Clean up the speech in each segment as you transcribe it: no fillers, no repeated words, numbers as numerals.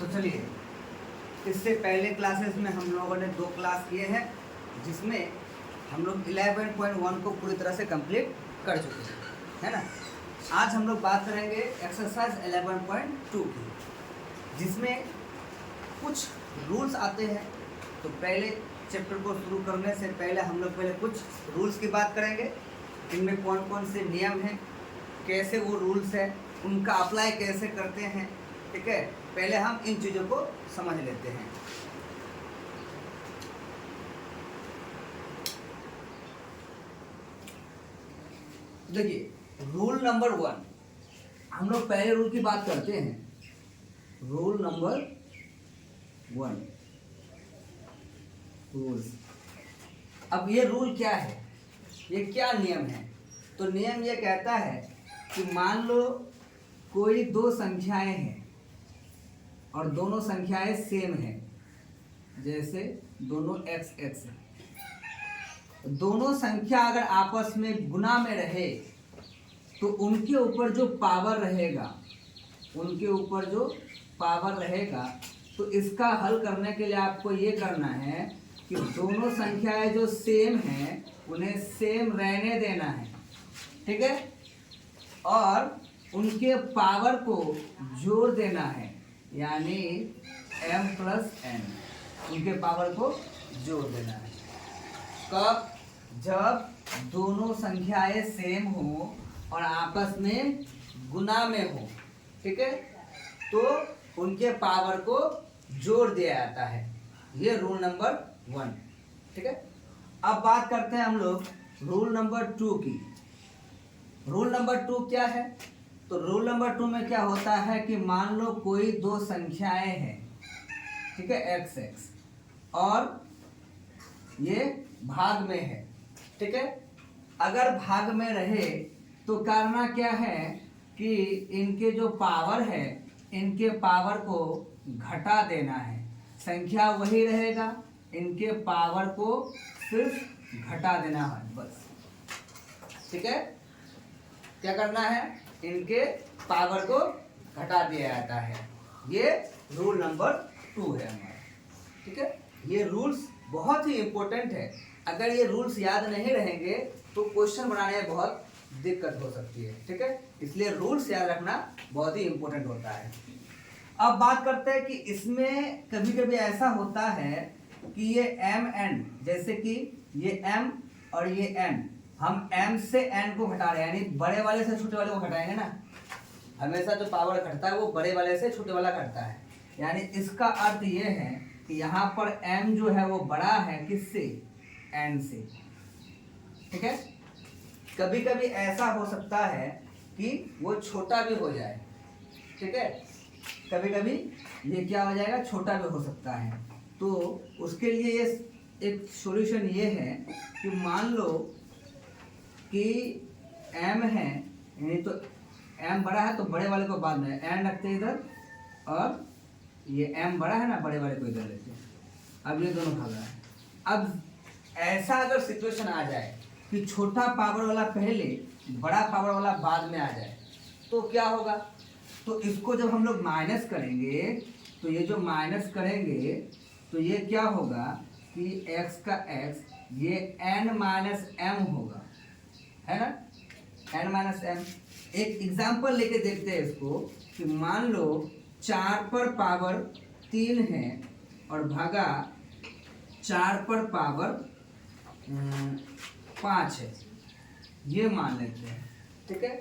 तो चलिए, इससे पहले क्लासेस में हम लोगों ने 2 क्लास किए हैं जिसमें हम लोग 11.1 को पूरी तरह से कंप्लीट कर चुके हैं, है ना। आज हम लोग बात करेंगे एक्सरसाइज 11.2 की, जिसमें कुछ रूल्स आते हैं। तो पहले चैप्टर को शुरू करने से पहले हम लोग पहले कुछ रूल्स की बात करेंगे। इनमें कौन कौन से नियम हैं, कैसे वो रूल्स हैं, उनका अप्लाई कैसे करते हैं, ठीक है। पहले हम इन चीज़ों को समझ लेते हैं। देखिए, रूल नंबर 1, हम लोग पहले रूल की बात करते हैं। Rule number 1, rules. अब ये रूल क्या है, ये क्या नियम है? तो नियम ये कहता है कि मान लो कोई 2 संख्याएं हैं और दोनों संख्याएं सेम हैं, जैसे दोनों x x है। दोनों संख्या अगर आपस में गुना में रहे तो उनके ऊपर जो पावर रहेगा, तो इसका हल करने के लिए आपको ये करना है कि दोनों संख्याएं जो सेम हैं उन्हें सेम रहने देना है, ठीक है, और उनके पावर को जोड़ देना है, यानी m + n, उनके पावर को जोड़ देना है। कब? जब दोनों संख्याएं सेम हो और आपस में गुना में हो, ठीक है, तो उनके पावर को जोड़ दिया जाता है। ये रूल नंबर 1, ठीक है। अब बात करते हैं हम लोग रूल नंबर 2 की। रूल नंबर 2 क्या है? तो रूल नंबर 2 में क्या होता है कि मान लो कोई 2 संख्याएं हैं, ठीक है, x x, और ये भाग में है, ठीक है। अगर भाग में रहे तो करना क्या है कि इनके जो पावर है, इनके पावर को घटा देना है। संख्या वही रहेगा, इनके पावर को सिर्फ घटा देना है, बस, ठीक है। क्या करना है? इनके पावर को घटा दिया जाता है। ये रूल नंबर 2 है हमारा, ठीक है। ये रूल्स बहुत ही इंपॉर्टेंट है। अगर ये रूल्स याद नहीं रहेंगे तो क्वेश्चन बनाने में बहुत दिक्कत हो सकती है, ठीक है। इसलिए रूल्स याद रखना बहुत ही इंपॉर्टेंट होता है। अब बात करते हैं कि इसमें कभी कभी ऐसा होता है कि ये m n, जैसे कि ये m और ये n, हम m से n को घटा रहे हैं, यानी बड़े वाले से छोटे वाले को घटाएंगे ना। हमेशा जो पावर घटता है वो बड़े वाले से छोटे वाला घटता है, यानी इसका अर्थ ये है कि यहाँ पर m जो है वो बड़ा है किससे? n से, ठीक है। कभी कभी ऐसा हो सकता है कि वो छोटा भी हो जाए, ठीक है। कभी कभी ये क्या हो जाएगा, छोटा भी हो सकता है। तो उसके लिए ये एक सॉल्यूशन ये है कि मान लो कि m है, यानी तो m बड़ा है तो बड़े वाले को बाद में n रखते हैं इधर, और ये m बड़ा है ना, बड़े वाले को इधर लेते हैं। अब ये दोनों भाग रहा है। अब ऐसा अगर सिचुएशन आ जाए कि छोटा पावर वाला पहले, बड़ा पावर वाला बाद में आ जाए, तो क्या होगा? तो इसको जब हम लोग माइनस करेंगे तो ये जो माइनस करेंगे तो ये क्या होगा कि x का x, ये n - m होगा, है ना, n - m। एक एग्जाम्पल लेके देखते हैं इसको कि मान लो 4 पर पावर 3 है और भागा 4 पर पावर 5 है, ये मान लेते हैं, ठीक है।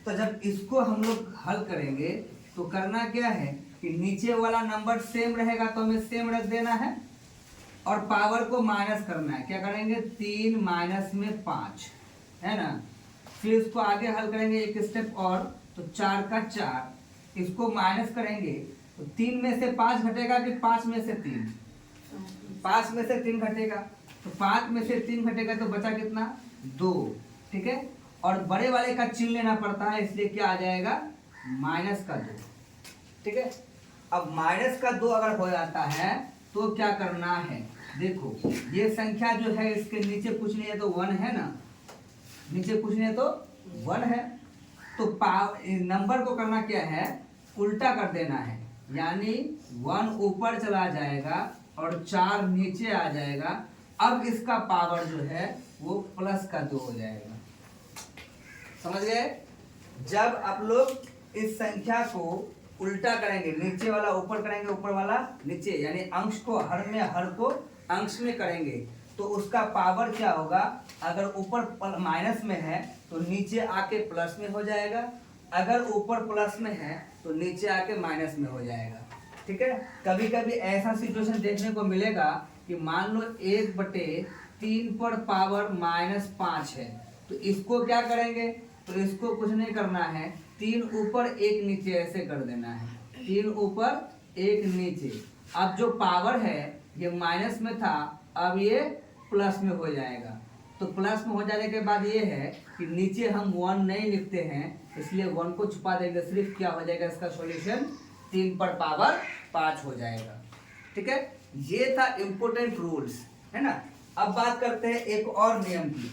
तो जब इसको हम लोग हल करेंगे तो करना क्या है कि नीचे वाला नंबर सेम रहेगा तो हमें सेम रख देना है, और पावर को माइनस करना है। क्या करेंगे? 3 माइनस में 5, है ना। फिर इसको आगे हल करेंगे एक स्टेप और, तो 4 का 4, इसको माइनस करेंगे तो 3 में से 5 घटेगा कि 5 में से 3? 5 में से 3 घटेगा, तो 5 में से 3 घटेगा तो बचा कितना? 2, ठीक है। और बड़े वाले का चिन्ह लेना पड़ता है, इसलिए क्या आ जाएगा? -2, ठीक है। अब -2 अगर हो जाता है तो क्या करना है? देखो, ये संख्या जो है इसके नीचे कुछ नहीं है तो 1 है ना, नीचे कुछ नहीं है तो 1 है। तो नंबर को करना क्या है? उल्टा कर देना है। यानी 1 ऊपर चला जाएगा और 4 नीचे आ जाएगा। अब इसका पावर जो है वो +2 हो जाएगा। समझ गए? जब आप लोग इस संख्या को उल्टा करेंगे, नीचे वाला ऊपर करेंगे, ऊपर वाला नीचे, यानी अंश को हर में, हर को अंश में करेंगे, तो उसका पावर क्या होगा? अगर ऊपर माइनस में है तो नीचे आके प्लस में हो जाएगा, अगर ऊपर प्लस में है तो नीचे आके माइनस में हो जाएगा। ठीक है? कभी कभी ऐसा सिचुएशन देखने को मिलेगा कि मान लो 1/3 पर पावर -5 है, तो इसको क्या करेंगे? तो इसको कुछ नहीं करना है, 3 ऊपर 1 नीचे ऐसे कर देना है, 3 ऊपर 1 नीचे। अब जो पावर है ये माइनस में था, अब ये प्लस में हो जाएगा। तो प्लस में हो जाने के बाद ये है कि नीचे हम 1 नहीं लिखते हैं, इसलिए 1 को छुपा देंगे। सिर्फ क्या हो जाएगा इसका सॉल्यूशन? 3 पर पावर 5 हो जाएगा। ठीक है? ये था इम्पोर्टेंट रूल्स, है ना। अब बात करते हैं एक और नियम की।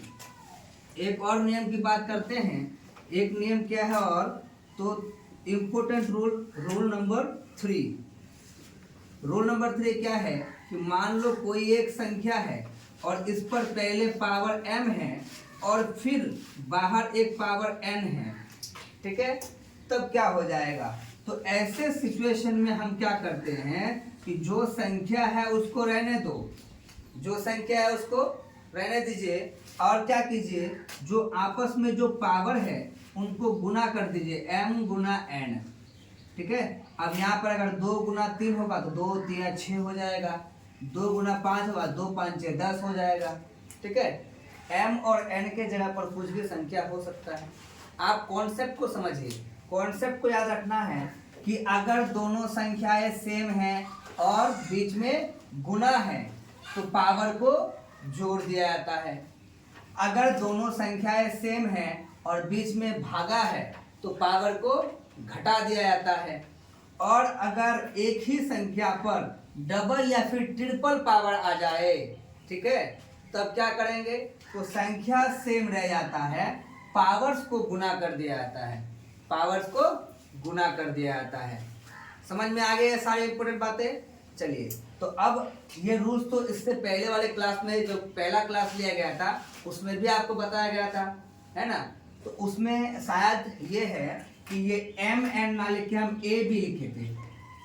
एक और नियम की बात करते हैं। एक नियम क्या है और? तो important rule number 3। Rule number 3 क्या है कि मान लो कोई एक संख्या है और इस पर पहले पावर m है और फिर बाहर एक पावर n है। ठीक है? तब क्या हो जाएगा? तो ऐसे सिचुएशन में हम क्या करते हैं कि जो संख्या है उसको रहने दो, जो संख्या है उसको रहने दीजिए, और क्या कीजिए, जो आपस में जो पावर है उनको गुना कर दीजिए, m गुना n। ठीक है? अब यहाँ पर अगर 2 गुना 3 होगा तो 2 3 6 हो जाएगा, 2 गुना 5 होगा 2 5 6 10 हो जाएगा। ठीक है? m और n के जगह पर कुछ भी संख्या हो सकता है। आप कॉन्सेप्ट को समझिए, कॉन्सेप्ट को याद रखना है कि अगर दोनों संख्याएं सेम हैं और बीच में गुना है तो पावर को जोड़ दिया जाता है। अगर दोनों संख्याएं सेम हैं और बीच में भागा है तो पावर को घटा दिया जाता है। और अगर एक ही संख्या पर डबल या फिर ट्रिपल पावर आ जाए, ठीक है, तब क्या करेंगे? तो संख्या सेम रह जाता है, पावर्स को गुना कर दिया जाता है, पावर्स को गुना कर दिया जाता है। समझ में आ गए सारी इंपोर्टेंट बातें? चलिए, तो अब ये रूल्स तो इससे पहले वाले क्लास में, जो पहला क्लास लिया गया था उसमें भी आपको बताया गया था, है ना। तो उसमें शायद ये है कि ये एम एन ना लिखे, हम ए बी लिखे थे,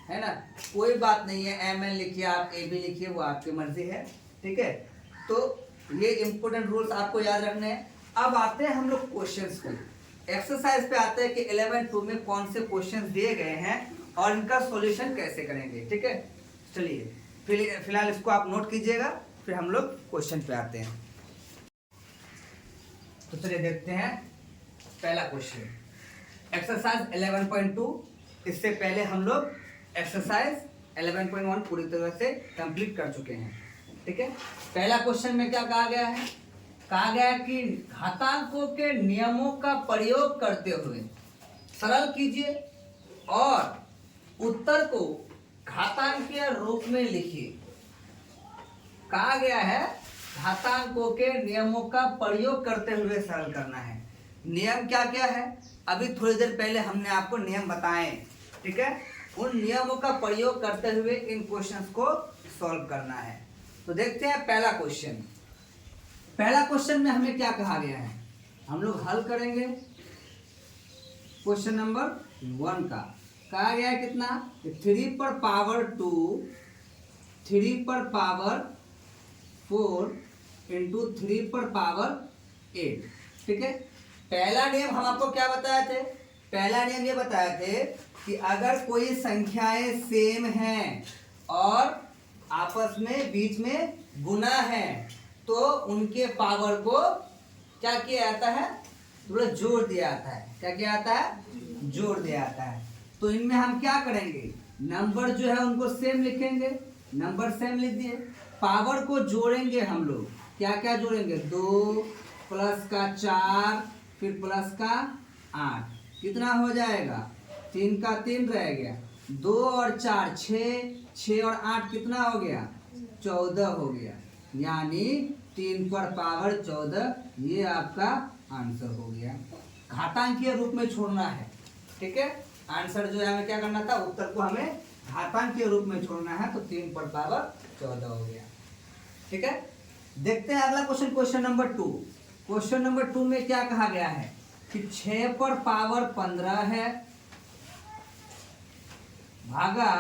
है ना। कोई बात नहीं है, एम एन लिखिए, आप ए बी लिखिए, वो आपकी मर्जी है। ठीक है? तो ये इंपोर्टेंट रूल्स आपको याद रखने हैं। अब आते हैं हम लोग क्वेश्चंस पे, एक्सरसाइज पे आते हैं कि 11-2 में कौन से क्वेश्चंस दिए गए हैं और इनका सॉल्यूशन कैसे करेंगे। ठीक है? चलिए, फिलहाल इसको आप नोट कीजिएगा, फिर हम लोग क्वेश्चन पे आते हैं। तो चलिए देखते हैं पहला क्वेश्चन, एक्सरसाइज 11.2। इससे पहले हम लोग एक्सरसाइज 11.1 पूरी तरह से कंप्लीट कर चुके हैं। ठीक है? पहला क्वेश्चन में क्या कहा गया है? कहा गया है कि घातांकों के नियमों का प्रयोग करते हुए सरल कीजिए और उत्तर को घातांकीय रूप में लिखिए। कहा गया है घातांकों के नियमों का प्रयोग करते हुए सरल करना है। नियम क्या क्या है? अभी थोड़ी देर पहले हमने आपको नियम बताए। ठीक है? उन नियमों का प्रयोग करते हुए इन क्वेश्चंस को सॉल्व करना है। तो देखते हैं पहला क्वेश्चन। पहला क्वेश्चन में हमें क्या कहा गया है? हम लोग हल करेंगे क्वेश्चन नंबर 1 का। कहा गया है कितना? 3 पर पावर 2, 3 पर पावर 4 इंटू 3 पर पावर 8। ठीक है? पहला नियम हम आपको क्या बताए थे? पहला नियम ये बताए थे कि अगर कोई संख्याएं सेम हैं और आपस में बीच में गुना है तो उनके पावर को क्या किया जाता है? थोड़ा जोड़ दिया जाता है। क्या किया जाता है? जोड़ दिया जाता है। तो इनमें हम क्या करेंगे? नंबर जो है उनको सेम लिखेंगे, नंबर सेम लिख दिए। पावर को जोड़ेंगे हम लोग, क्या क्या जोड़ेंगे? 2 प्लस का 4 फिर प्लस का 8, कितना हो जाएगा? 3 का 3 रह गया, 2 और 4 6, 6 और 8 कितना हो गया? 14 हो गया। यानी 3 पर पावर 14, ये आपका आंसर हो गया। घातांकीय रूप में छोड़ना है। ठीक है? आंसर जो है हमें क्या करना था? उत्तर को हमें घातांक के रूप में छोड़ना है तो 3 पर पावर 14 हो गया। ठीक है, देखते हैं अगला question, question number 2। Question number 2 में क्या कहा गया है कि 6 पर पावर 15 है भागा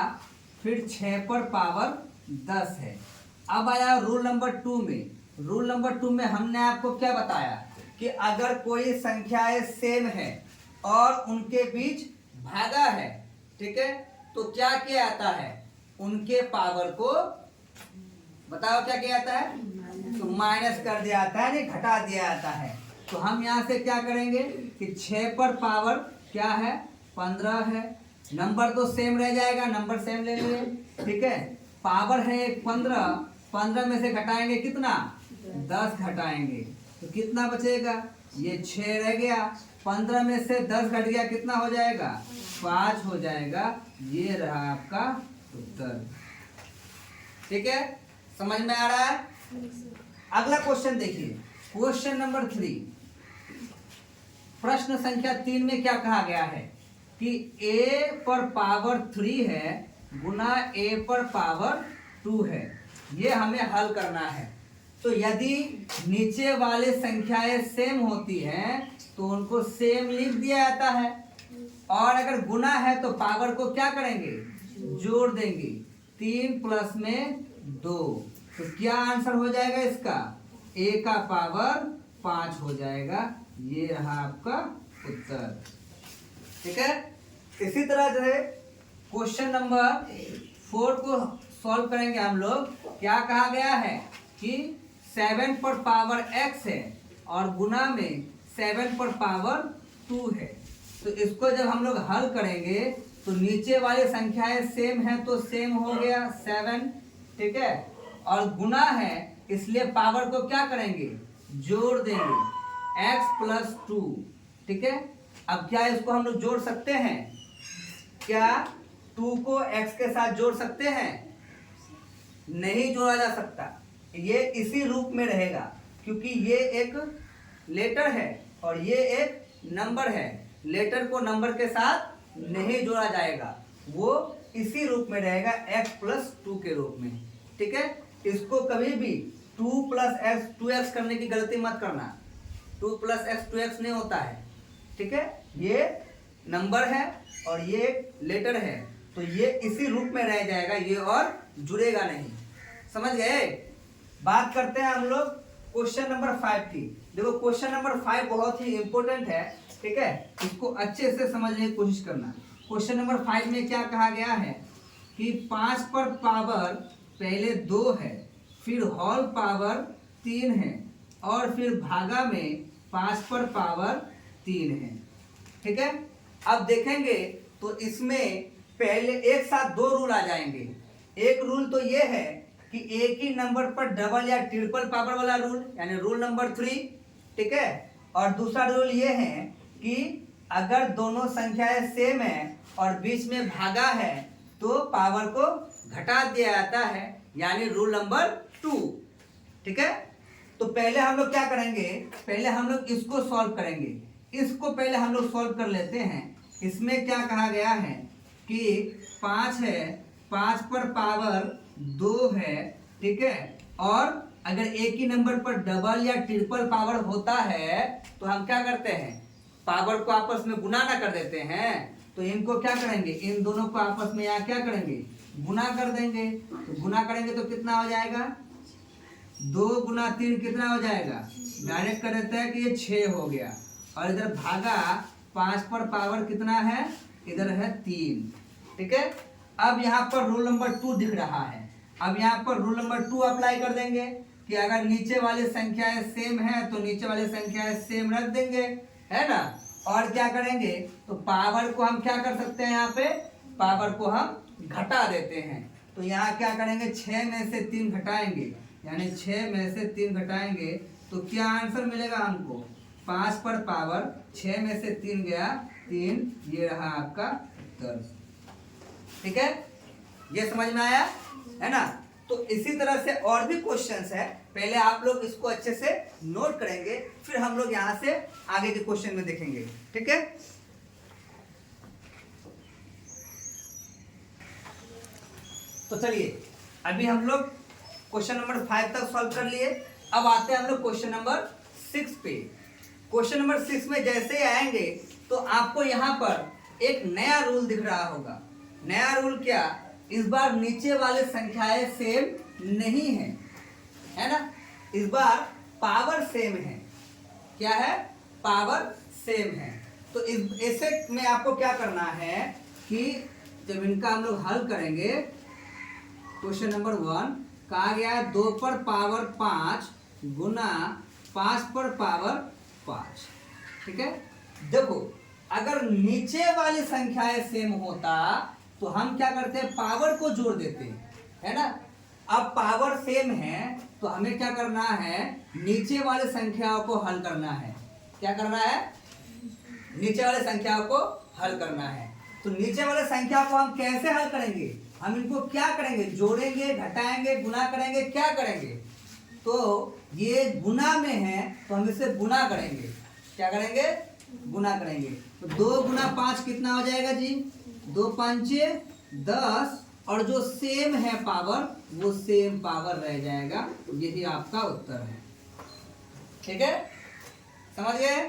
फिर 6 पर पावर 10 है। अब आया रूल नंबर 2 में। रूल नंबर 2 में हमने आपको क्या बताया कि अगर कोई संख्याएं सेम है और उनके बीच भागा है, ठीक है, तो क्या किया जाता है, उनके पावर को बताओ क्या किया जाता है, तो माइनस कर दिया जाता है, नहीं घटा दिया जाता है। तो हम यहाँ से क्या करेंगे कि 6 पर पावर क्या है 15 है, नंबर तो सेम रह जाएगा, नंबर सेम ले लिए, ठीक है, पावर है 15, 15 में से घटाएंगे कितना 10 घटाएंगे तो कितना बचेगा, ये 6 रह गया, 15 में से 10 घट गया कितना हो जाएगा 5 हो जाएगा। ये रहा आपका उत्तर। ठीक है, समझ में आ रहा है। अगला क्वेश्चन देखिए, क्वेश्चन नंबर 3, प्रश्न संख्या 3 में क्या कहा गया है कि a पर पावर 3 है गुना a पर पावर 2 है, ये हमें हल करना है। तो यदि नीचे वाले संख्याएं सेम होती हैं तो उनको सेम लिख दिया जाता है, और अगर गुना है तो पावर को क्या करेंगे जोड़ देंगे, 3 प्लस में 2, तो क्या आंसर हो जाएगा इसका, a का पावर 5 हो जाएगा। ये रहा आपका उत्तर। ठीक है, इसी तरह जो है क्वेश्चन नंबर 4 को सॉल्व करेंगे हम लोग। क्या कहा गया है कि 7 पर पावर x है और गुना में 7 पर पावर 2 है, तो इसको जब हम लोग हल करेंगे तो नीचे वाली संख्याएं सेम है तो सेम हो गया 7, ठीक है, और गुना है इसलिए पावर को क्या करेंगे जोड़ देंगे x प्लस 2, ठीक है। अब क्या इसको हम लोग जोड़ सकते हैं, क्या 2 को x के साथ जोड़ सकते हैं, नहीं जोड़ा जा सकता, ये इसी रूप में रहेगा क्योंकि ये एक लेटर है और ये एक नंबर है, लेटर को नंबर के साथ नहीं जोड़ा जाएगा, वो इसी रूप में रहेगा x प्लस 2 के रूप में। ठीक है, इसको कभी भी 2 प्लस एक्स 2x करने की गलती मत करना, 2 प्लस एक्स 2x नहीं होता है। ठीक है, ये नंबर है और ये लेटर है, तो ये इसी रूप में रह जाएगा, ये और जुड़ेगा नहीं। समझ गए। बात करते हैं हम लोग क्वेश्चन नंबर 5 की। देखो क्वेश्चन नंबर 5 बहुत ही इंपॉर्टेंट है, ठीक है, इसको अच्छे से समझने की कोशिश करना। क्वेश्चन नंबर 5 में क्या कहा गया है कि 5 पर पावर पहले 2 है, फिर होल पावर 3 है और फिर भागा में 5 पर पावर 3 है। ठीक है, अब देखेंगे तो इसमें पहले एक साथ 2 रूल आ जाएंगे। एक रूल तो ये है कि एक ही नंबर पर डबल या ट्रिपल पावर वाला रूल, यानी रूल नंबर 3, ठीक है, और दूसरा रूल ये है कि अगर दोनों संख्याएं सेम है और बीच में भागा है तो पावर को घटा दिया जाता है, यानी रूल नंबर 2। ठीक है, तो पहले हम लोग क्या करेंगे, पहले हम लोग इसको सॉल्व करेंगे, इसको पहले हम लोग सॉल्व कर लेते हैं। इसमें क्या कहा गया है कि 5 है, 5 पर पावर 2 है, ठीक है, और अगर एक ही नंबर पर डबल या ट्रिपल पावर होता है तो हम क्या करते हैं, पावर को आपस में गुना ना कर देते हैं, तो इनको क्या करेंगे, इन दोनों को आपस में यहाँ क्या करेंगे गुना कर देंगे। तो गुना करेंगे तो कितना हो जाएगा, 2 गुना 3 कितना हो जाएगा, डायरेक्ट कर देते हैं कि ये 6 हो गया, और इधर भागा 5 पर पावर कितना है, इधर है 3। ठीक है, अब यहाँ पर रूल नंबर 2 दिख रहा है। अब यहाँ पर रूल नंबर 2 अप्लाई कर देंगे कि अगर नीचे वाली संख्याएं सेम है तो नीचे वाली संख्याएं सेम रख देंगे, है ना, और क्या करेंगे तो पावर को हम क्या कर सकते हैं, यहाँ पे पावर को हम घटा देते हैं। तो यहाँ क्या करेंगे, 6 में से 3 घटाएंगे, यानी 6 में से 3 घटाएंगे तो क्या आंसर मिलेगा हमको, 5 पर पावर 6 में से 3 गया 3, ये रहा आपका उत्तर। ठीक है, ये समझ में आया है ना। तो इसी तरह से और भी क्वेश्चंस है, पहले आप लोग इसको अच्छे से नोट करेंगे, फिर हम लोग यहाँ से आगे के क्वेश्चन में देखेंगे। ठीक है, तो चलिए अभी हम लोग क्वेश्चन नंबर 5 तक सॉल्व कर लिए। अब आते हैं हम लोग क्वेश्चन नंबर 6 पे। क्वेश्चन नंबर 6 में जैसे आएंगे तो आपको यहाँ पर एक नया रूल दिख रहा होगा। नया रूल क्या? इस बार नीचे वाले संख्याएं सेम नहीं है ना? इस बार पावर सेम है। क्या है? पावर सेम है। तो इस ऐसे में आपको क्या करना है कि जब इनका हम लोग हल करेंगे, क्वेश्चन नंबर 1 कहा गया है 2 पर पावर 5 गुना 5 पर पावर 5। ठीक है, देखो अगर नीचे वाली संख्याएं सेम होता तो हम क्या करते हैं, पावर को जोड़ देते हैं, है ना? अब पावर सेम है तो हमें क्या करना है, नीचे वाले संख्याओं को हल करना है। क्या करना है? नीचे वाले संख्याओं को हल करना है। तो नीचे वाले संख्या को हम कैसे हल करेंगे? हम इनको क्या करेंगे? जोड़ेंगे, घटाएंगे, गुना करेंगे, क्या करेंगे? तो ये गुना में है तो हम इसे गुना करेंगे। क्या करेंगे? गुना करेंगे। तो 2 गुना 5 कितना हो जाएगा जी? 2 पंचे 10, और जो सेम है पावर वो सेम पावर रह जाएगा। यही आपका उत्तर है। ठीक है, समझ गए?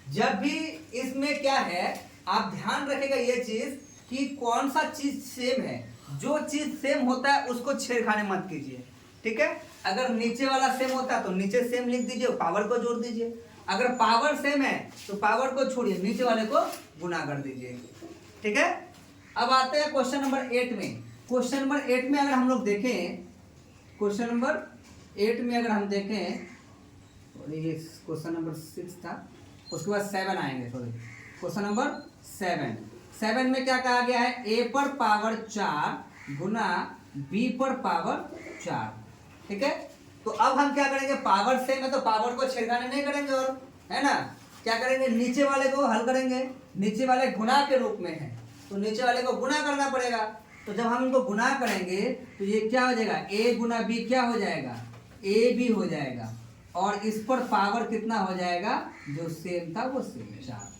जब भी इसमें क्या है, आप ध्यान रखिएगा ये चीज कि कौन सा चीज सेम है। जो चीज सेम होता है उसको छेड़खानी मत कीजिए। ठीक है, अगर नीचे वाला सेम होता है तो नीचे सेम लिख दीजिए, पावर को जोड़ दीजिए। अगर पावर सेम है तो पावर को छोड़िए, नीचे वाले को गुना कर दीजिए। ठीक है, अब आते हैं क्वेश्चन नंबर 8 में। क्वेश्चन नंबर 8 में अगर हम लोग देखें, क्वेश्चन नंबर 8 में अगर हम देखें, ये क्वेश्चन नंबर 6 था, उसके बाद 7 आएंगे। सॉरी, क्वेश्चन नंबर 7 में क्या कहा गया है? a पर पावर 4 गुना b पर पावर 4। ठीक है, तो अब हम क्या करेंगे, पावर सेम है तो पावर को छेड़खानी नहीं करेंगे, और है ना क्या करेंगे, नीचे वाले को हल करेंगे। नीचे वाले गुना के रूप में है तो नीचे वाले को गुना करना पड़ेगा। तो जब हम इनको गुना करेंगे तो ये क्या हो जाएगा, a गुना b क्या हो जाएगा, a b हो जाएगा, और इस पर पावर कितना हो जाएगा, जो सेम था वो सेम 4।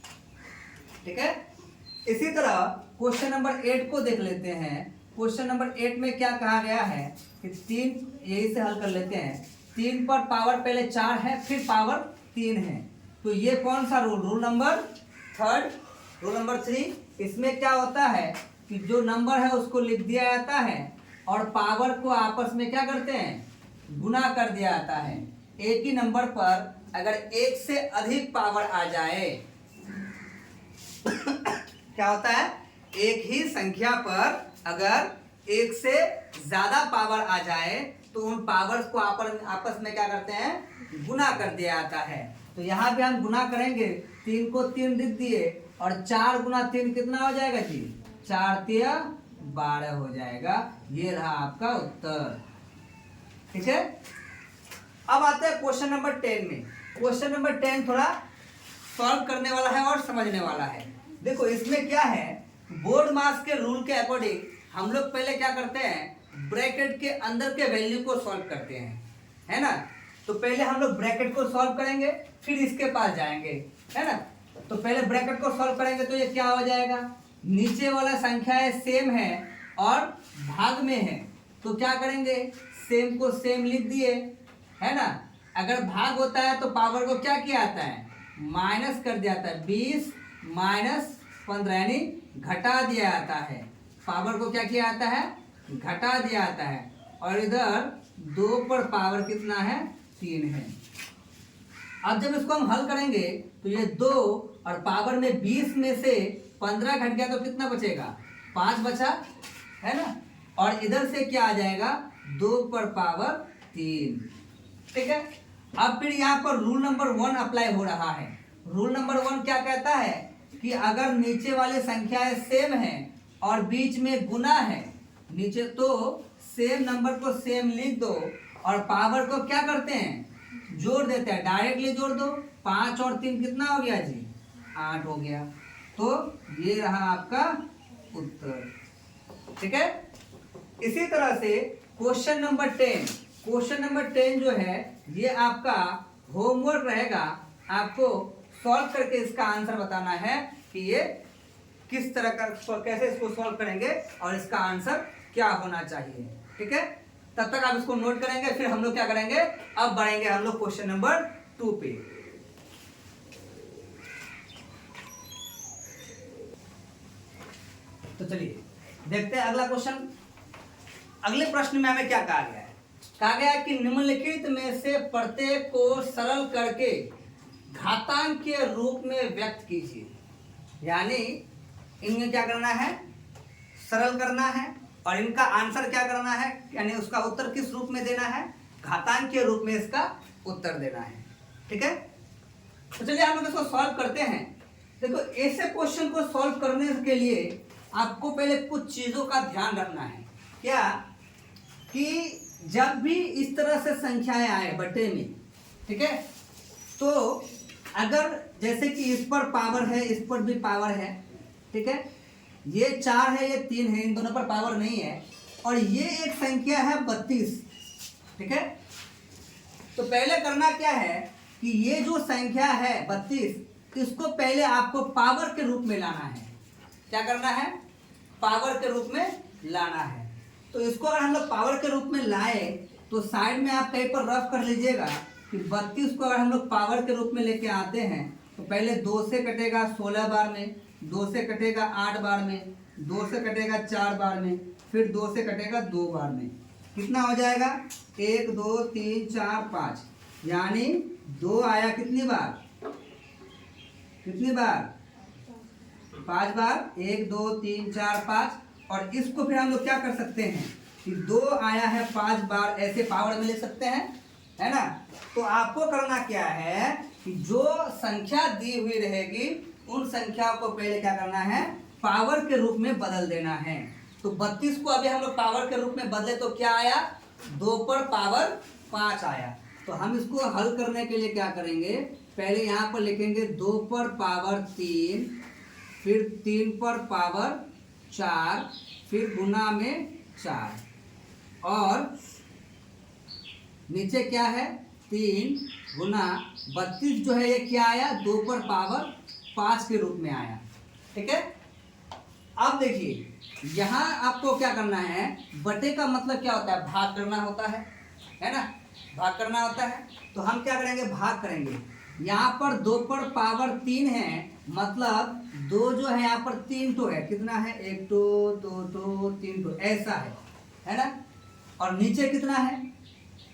ठीक है, इसी तरह क्वेश्चन नंबर 8 को देख लेते हैं। क्वेश्चन नंबर 8 में क्या कहा गया है कि 3, यही से हल कर लेते हैं। 3 पर पावर पहले 4 है, फिर पावर 3 है। तो ये कौन सा rule? Rule number 3, rule number 3। इसमें क्या होता है कि जो नंबर है उसको लिख दिया जाता है और पावर को आपस में क्या करते हैं, गुना कर दिया जाता है। एक ही नंबर पर अगर एक से अधिक पावर आ जाए क्या होता है, एक ही संख्या पर अगर एक से ज्यादा पावर आ जाए तो उन पावर्स को आपस में क्या करते हैं, गुना कर दिया जाता है। तो यहाँ पे हम गुना करेंगे, 3 को 3 लिख दिए, और 4 गुना 3 कितना हो जाएगा जी, 4 तिया 12 हो जाएगा। ये रहा आपका उत्तर। ठीक है, अब आते हैं क्वेश्चन नंबर 10 में। क्वेश्चन नंबर 10 थोड़ा सॉल्व करने वाला है और समझने वाला है। देखो इसमें क्या है, बोर्ड मास के रूल के अकॉर्डिंग हम लोग पहले क्या करते हैं, ब्रैकेट के अंदर के वैल्यू को सॉल्व करते हैं, है ना? तो पहले हम लोग ब्रैकेट को सॉल्व करेंगे, फिर इसके पास जाएंगे, है ना? तो पहले ब्रैकेट को सॉल्व करेंगे तो ये क्या हो जाएगा, नीचे वाला संख्याएं सेम है और भाग में है, तो क्या करेंगे, सेम को सेम लिख दिए, है ना? अगर भाग होता है तो पावर को क्या किया जाता है, माइनस कर दिया जाता है। 20 माइनस 15 यानी घटा दिया जाता है। पावर को क्या किया जाता है, घटा दिया जाता है। और इधर 2 पर पावर कितना है, 3 है। अब जब इसको हम हल करेंगे तो ये 2 और पावर में 20 में से 15 घट गया तो कितना बचेगा, 5 बचा, है ना? और इधर से क्या आ जाएगा, 2 पर पावर 3। ठीक है, अब फिर यहाँ पर रूल नंबर 1 अप्लाई हो रहा है। रूल नंबर 1 क्या कहता है कि अगर नीचे वाले संख्याएं सेम हैं और बीच में गुना है, नीचे तो सेम नंबर को सेम लिख दो और पावर को क्या करते हैं, जोड़ देते हैं, डायरेक्टली जोड़ दो। 5 और 3 कितना हो गया जी, 8 हो गया। तो ये रहा आपका उत्तर। ठीक है, इसी तरह से क्वेश्चन नंबर 10, क्वेश्चन नंबर 10 जो है ये आपका होमवर्क रहेगा। आपको सॉल्व करके इसका आंसर बताना है कि ये किस तरह का, कैसे इसको सॉल्व करेंगे और इसका आंसर क्या होना चाहिए। ठीक है, तब तक आप इसको नोट करेंगे, फिर हम लोग क्या करेंगे, अब बढ़ेंगे हम लोग क्वेश्चन नंबर 2 पे। तो चलिए देखते हैं अगला क्वेश्चन। अगले प्रश्न में हमें क्या कहा गया है, कहा गया है कि निम्नलिखित में से प्रत्येक को सरल करके घातांक के रूप में व्यक्त कीजिए। यानी इनमें क्या करना है, सरल करना है, और इनका आंसर क्या करना है, यानी उसका उत्तर किस रूप में देना है, घातांक के रूप में इसका उत्तर देना है। ठीक है, तो चलिए हम लोग इसको सॉल्व करते हैं। देखो, ऐसे क्वेश्चन को सॉल्व करने के लिए आपको पहले कुछ चीजों का ध्यान रखना है। क्या कि जब भी इस तरह से संख्याएं आए बटे में, ठीक है, तो अगर जैसे कि इस पर पावर है, इस पर भी पावर है, ठीक है, ये 4 है, ये 3 है, इन दोनों पर पावर नहीं है, और ये एक संख्या है 32। ठीक है, तो पहले करना क्या है कि ये जो संख्या है 32, इसको पहले आपको पावर के रूप में लाना है। क्या करना है, पावर के रूप में लाना है। तो इसको अगर हम लोग पावर के रूप में लाए तो साइड में आप कहीं पर रफ कर लीजिएगा कि 32 को अगर हम लोग पावर के रूप में लेके आते हैं तो पहले 2 से कटेगा 16 बार में, 2 से कटेगा 8 बार में, 2 से कटेगा 4 बार में, फिर 2 से कटेगा 2 बार में। कितना हो जाएगा, 1 2 3 4 5, यानी 2 आया कितनी बार, कितनी बार, 5 बार, 1 2 3 4 5। और इसको फिर हम लोग क्या कर सकते हैं कि 2 आया है 5 बार, ऐसे पावर में ले सकते हैं, है ना। तो आपको करना क्या है कि जो संख्या दी हुई रहेगी उन संख्याओं को पहले क्या करना है, पावर के रूप में बदल देना है। तो 32 को अभी हम लोग पावर के रूप में बदले तो क्या आया, 2 पर पावर 5 आया। तो हम इसको हल करने के लिए क्या करेंगे, पहले यहाँ पर लिखेंगे 2 पर पावर 3, फिर 3 पर पावर 4, फिर गुना में 4, और नीचे क्या है 3 गुना 32 जो है ये क्या आया, 2 पर पावर 5 के रूप में आया। ठीक है, अब देखिए यहाँ आपको क्या करना है, बटे का मतलब क्या होता है, भाग करना होता है ना, भाग करना होता है। तो हम क्या करेंगे, भाग करेंगे। यहाँ पर 2 पर पावर 3 है, मतलब 2 जो है यहाँ पर 3 टो है, कितना है, 1 टो 2 टो 3 टो, ऐसा है ना। और नीचे कितना है,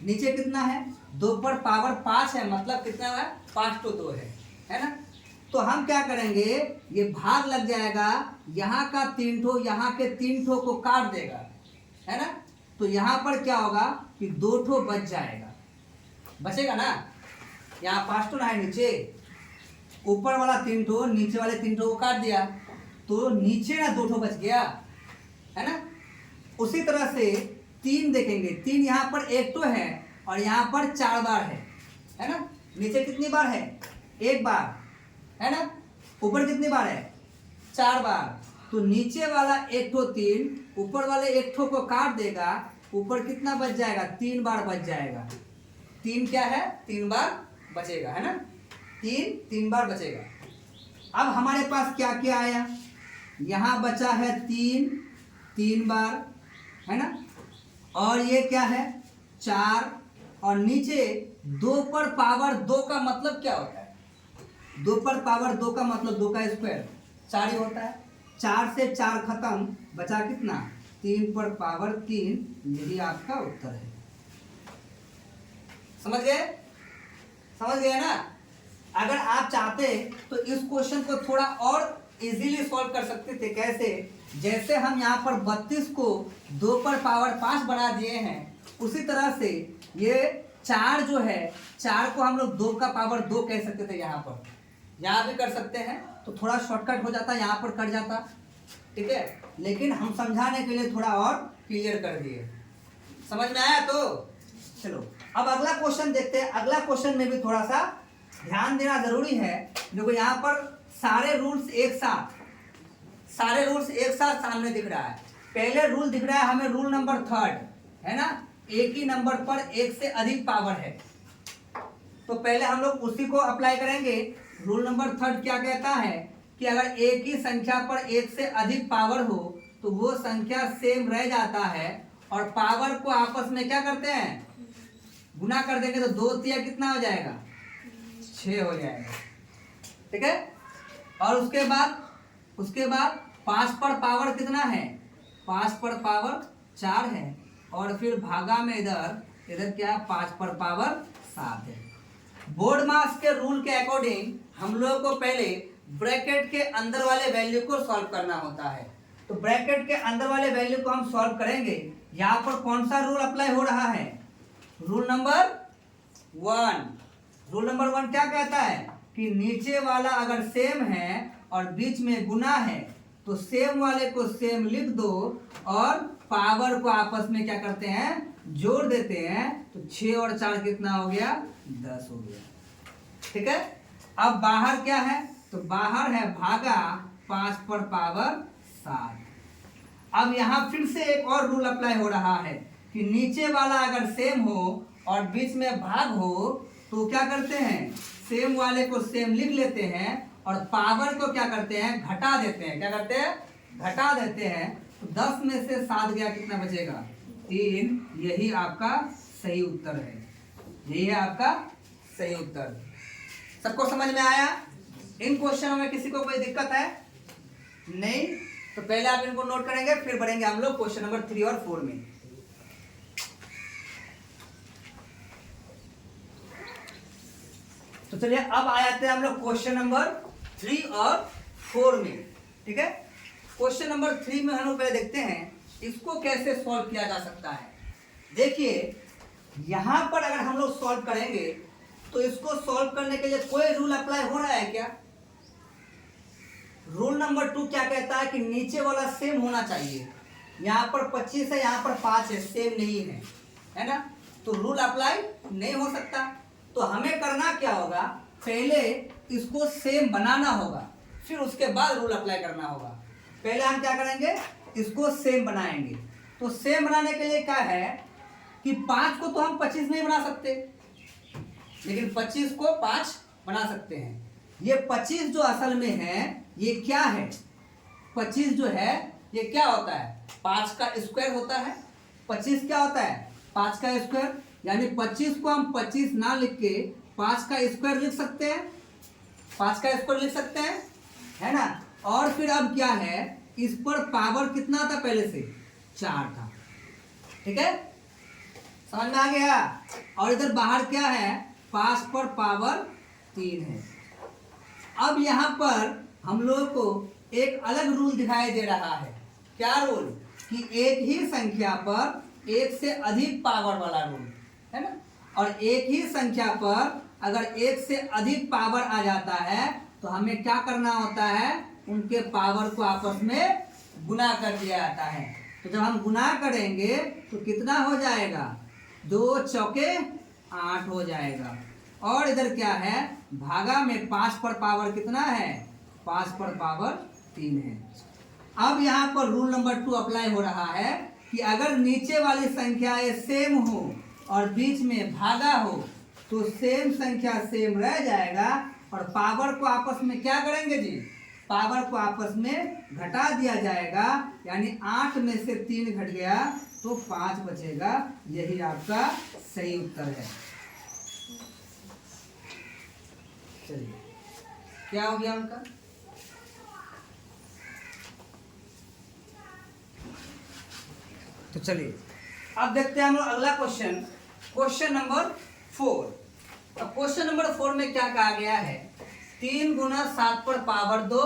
नीचे कितना है, 2 पर पावर 5 है, मतलब कितना है, 5 टो 2 है ना। तो हम क्या करेंगे, ये भाग लग जाएगा, यहाँ का 3 ठो यहाँ के 3 ठो को काट देगा, है ना। तो यहाँ पर क्या होगा कि 2 ठो बच जाएगा, बचेगा ना। यहाँ 5 ठो ना है, नीचे ऊपर वाला 3 ठो नीचे वाले 3 ठो को काट दिया, तो नीचे ना 2 ठो बच गया, है ना। उसी तरह से 3 देखेंगे, 3 यहाँ पर 1 ठो है और यहाँ पर 4 बार है ना। नीचे कितनी बार है, 1 बार, है ना। ऊपर कितनी बार है, 4 बार। तो नीचे वाला 1 ठो 3, ऊपर वाले 1 ठो को काट देगा, ऊपर कितना बच जाएगा, 3 बार बच जाएगा। 3 क्या है, 3 बार बचेगा, है ना, 3 बार बचेगा। अब हमारे पास क्या क्या आया, यहाँ बचा है 3 बार, है ना, और ये क्या है 4, और नीचे 2 पर पावर 2 का मतलब क्या होता है, 2 पर पावर 2 का मतलब 2 का स्क्वायर 4 ही होता है। 4 से 4 खत्म, बचा कितना, 3 पर पावर 3, यही आपका उत्तर है। समझ गए, समझ गए ना। अगर आप चाहते तो इस क्वेश्चन को थोड़ा और इजीली सॉल्व कर सकते थे। कैसे, जैसे हम यहाँ पर 32 को 2 पर पावर 5 बना दिए हैं, उसी तरह से ये 4 जो है, 4 को हम लोग 2 का पावर 2 कह सकते थे। यहाँ भी कर सकते हैं, तो थोड़ा शॉर्टकट हो जाता, यहाँ पर कट जाता, ठीक है। लेकिन हम समझाने के लिए थोड़ा और क्लियर कर दिए। समझ में आया। तो चलो अब अगला क्वेश्चन देखते हैं। अगला क्वेश्चन में भी थोड़ा सा ध्यान देना जरूरी है। देखो यहाँ पर सारे रूल्स एक साथ सामने दिख रहा है। पहले रूल दिख रहा है हमें, रूल नंबर 3, है ना, एक ही नंबर पर एक से अधिक पावर है। तो पहले हम लोग उसी को अप्लाई करेंगे। रूल नंबर 3 क्या कहता है कि अगर एक ही संख्या पर एक से अधिक पावर हो तो वो संख्या सेम रह जाता है और पावर को आपस में क्या करते हैं, गुना कर देंगे तो 2 तिया कितना हो जाएगा, 6 हो जाएगा। ठीक है। और उसके बाद 5 पर पावर कितना है, 5 पर पावर 4 है और फिर भागा में इधर क्या, 5 पर पावर 7 है। बोर्ड मास के रूल के अकॉर्डिंग हम लोगों को पहले ब्रैकेट के अंदर वाले वैल्यू को सॉल्व करना होता है। तो ब्रैकेट के अंदर वाले वैल्यू को हम सॉल्व करेंगे। यहाँ पर कौन सा रूल अप्लाई हो रहा है, रूल नंबर 1। रूल नंबर 1 क्या कहता है कि नीचे वाला अगर सेम है और बीच में गुना है तो सेम वाले को सेम लिख दो और पावर को आपस में क्या करते हैं, जोड़ देते हैं। तो 6 और 4 कितना हो गया, 10 हो गया। ठीक है। अब बाहर क्या है, तो बाहर है भागा 5 पर पावर 7। अब यहाँ फिर से एक और रूल अप्लाई हो रहा है कि नीचे वाला अगर सेम हो और बीच में भाग हो तो क्या करते हैं, सेम वाले को सेम लिख लेते हैं और पावर को क्या करते हैं, घटा देते हैं। क्या करते हैं, घटा देते हैं। तो 10 में से 7 गया, कितना बचेगा, 3। यही आपका सही उत्तर है, यही है आपका सही उत्तर। सबको समझ में आया? इन क्वेश्चनों में किसी को कोई दिक्कत है? नहीं? तो पहले आप इनको नोट करेंगे, फिर बढ़ेंगे हम लोग क्वेश्चन नंबर 3 और 4 में। तो चलिए अब आ जाते हैं हम लोग क्वेश्चन नंबर 3 और 4 में। ठीक है। क्वेश्चन नंबर 3 में हम लोग पहले देखते हैं इसको कैसे सॉल्व किया जा सकता है। देखिए यहां पर अगर हम लोग सॉल्व करेंगे तो इसको सॉल्व करने के लिए कोई रूल अप्लाई हो रहा है क्या? रूल नंबर 2 क्या कहता है कि नीचे वाला सेम होना चाहिए। यहाँ पर 25 है, यहाँ पर 5 है, सेम नहीं है ना, तो रूल अप्लाई नहीं हो सकता। तो हमें करना क्या होगा, पहले इसको सेम बनाना होगा, फिर उसके बाद रूल अप्लाई करना होगा। पहले हम क्या करेंगे, इसको सेम बनाएंगे। तो सेम बनाने के लिए क्या है कि 5 को तो हम 25 नहीं बना सकते, लेकिन 25 को 5 बना सकते हैं। ये 25 जो असल में है ये क्या है, 25 जो है ये क्या होता है, 5 का स्क्वायर होता है। 25 क्या होता है, 5 का स्क्वायर। यानी 25 को हम 25 ना लिख के 5 का स्क्वायर लिख सकते हैं, 5 का स्क्वायर लिख सकते हैं, है ना। और फिर अब क्या है, इस पर पावर कितना था, पहले से 4 था। ठीक है, समझ में आ गया। और इधर बाहर क्या है, 5 पर पावर 3 है। अब यहाँ पर हम लोगों को एक अलग रूल दिखाई दे रहा है। क्या रूल, कि एक ही संख्या पर एक से अधिक पावर वाला रूल, है ना। और एक ही संख्या पर अगर एक से अधिक पावर आ जाता है तो हमें क्या करना होता है, उनके पावर को आपस में गुना कर दिया जाता है। तो जब हम गुना करेंगे तो कितना हो जाएगा, 2 चौके 8 हो जाएगा। और इधर क्या है, भागा में 5 पर पावर कितना है, 5 पर पावर 3 है। अब यहाँ पर रूल नंबर 2 अप्लाई हो रहा है कि अगर नीचे वाली संख्याएं सेम हो और बीच में भागा हो तो सेम संख्या सेम रह जाएगा और पावर को आपस में क्या करेंगे जी, पावर को आपस में घटा दिया जाएगा। यानी 8 में से 3 घट गया तो 5 बचेगा। यही आपका सही उत्तर है। चलिए क्या हो गया उनका, तो चलिए अब देखते हैं हम लोग अगला क्वेश्चन, क्वेश्चन नंबर 4। अब क्वेश्चन नंबर 4 में क्या कहा गया है, 3 गुना 7 पर पावर 2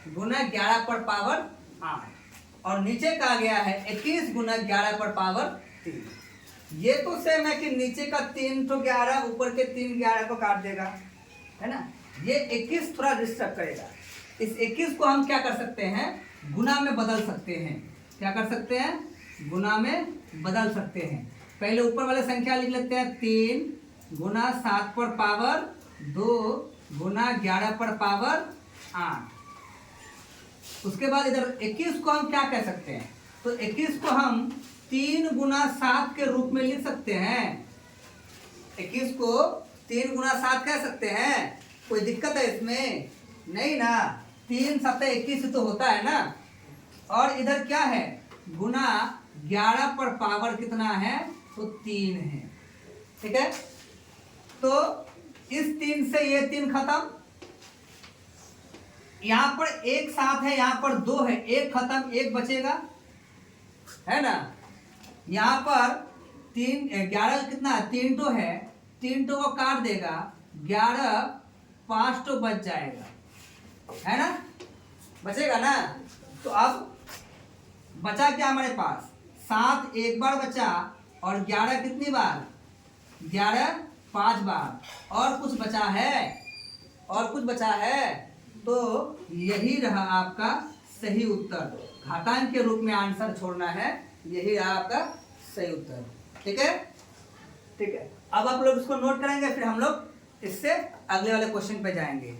गुना 11 पर पावर 8 और नीचे कहा गया है 21 गुना 11 पर पावर 3। ये तो सेम है कि नीचे का 3 तो 11, ऊपर के 3 11 को काट देगा, है ना। ये 21 थोड़ा डिस्टर्ब करेगा। इस 21 को हम क्या कर सकते हैं, गुना में बदल सकते हैं। क्या कर सकते हैं, गुना में बदल सकते हैं। पहले ऊपर वाले संख्या लिख लेते हैं, 3 गुना 7 पर पावर 2 गुना 11 पर पावर 8। उसके बाद इधर 21 को हम क्या कह सकते हैं, तो 21 को हम 3 गुना 7 के रूप में लिख सकते हैं। 21 को 3 गुना 7 कह सकते हैं, कोई दिक्कत है इसमें? नहीं ना, 3 7 21 तो होता है ना। और इधर क्या है, गुना 11 पर पावर कितना है, तो 3 है। ठीक है, तो इस 3 से ये 3 खत्म, यहां पर एक साथ है, यहां पर 2 है, एक खत्म, एक बचेगा, है ना। यहां पर 3 11 कितना, 3 टो है, 3 टो को काट देगा, 11 5 टो बच जाएगा, है ना, बचेगा ना। तो अब बचा क्या हमारे पास, 7 एक बार बचा, और 11 कितनी बार, 11 5 बार, और कुछ बचा है, और कुछ बचा है, तो यही रहा आपका सही उत्तर। घातांक के रूप में आंसर छोड़ना है, यही रहा आपका सही उत्तर। ठीक है, ठीक है। अब आप लोग इसको नोट करेंगे, फिर हम लोग इससे अगले वाले क्वेश्चन पे जाएंगे।